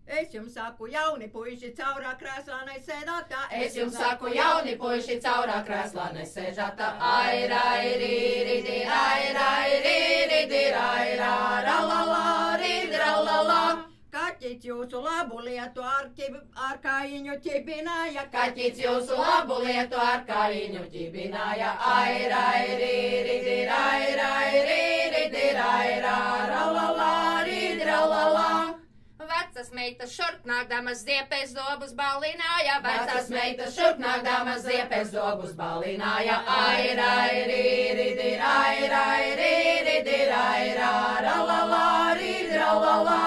Es jums saku, jauni puiši, caurā krēslā nesēdātā. Es jums saku, jauni puiši, caurā krēslā nesēžātā. Ai, rai, rī, ridi, rai, rai, rī, ridi, rai, rā, ra, la, la, ridi, ra, la, la. Kaķis jūsu labu lietu ar kājiņu ķibināja. Kaķis jūsu labu lietu ar kājiņu ķibināja. Ai, rai, rī, ridi, rai, rai, rī, ridi, rai, rā, ra, la, la, ridi, ra, la, la. Vecas meitas šurpnākdamas ziepes zobus balināja. Vecas meitas šurpnākdamas ziepes zobus balināja. Ai, rai, rī, ridi, rai, rai, rī, ridi, rai, rā, ra, la, la, ridi, ra, la, la.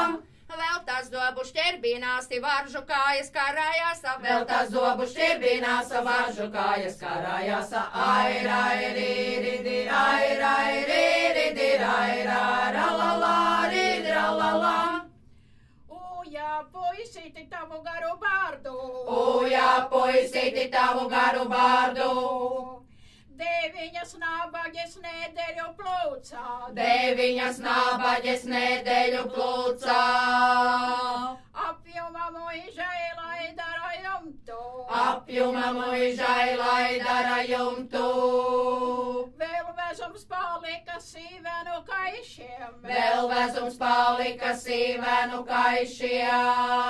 Vēl tās zobu šķerbinās, varžu kājas karājās. Vēl tās zobu šķerbinās, varžu kājas karājās. Ai, rai, rī, ridi, rai, rai, rī, ridi, rai, rā, ra, la, la, ridi, ra, la, la. Jā, puisīti tavu garu bārdu. Jā, puisīti tavu garu bārdu. 9 nabaģes nedēļu plūcā. 9 nabaģes nedēļu plūcā. Apjuma muižai, lai dara jumtu. Apjuma muižai, lai dara jumtu. Vēl vezums palika sīvenu kaišiem. Vēl vezums palika sīvenu kaišiem.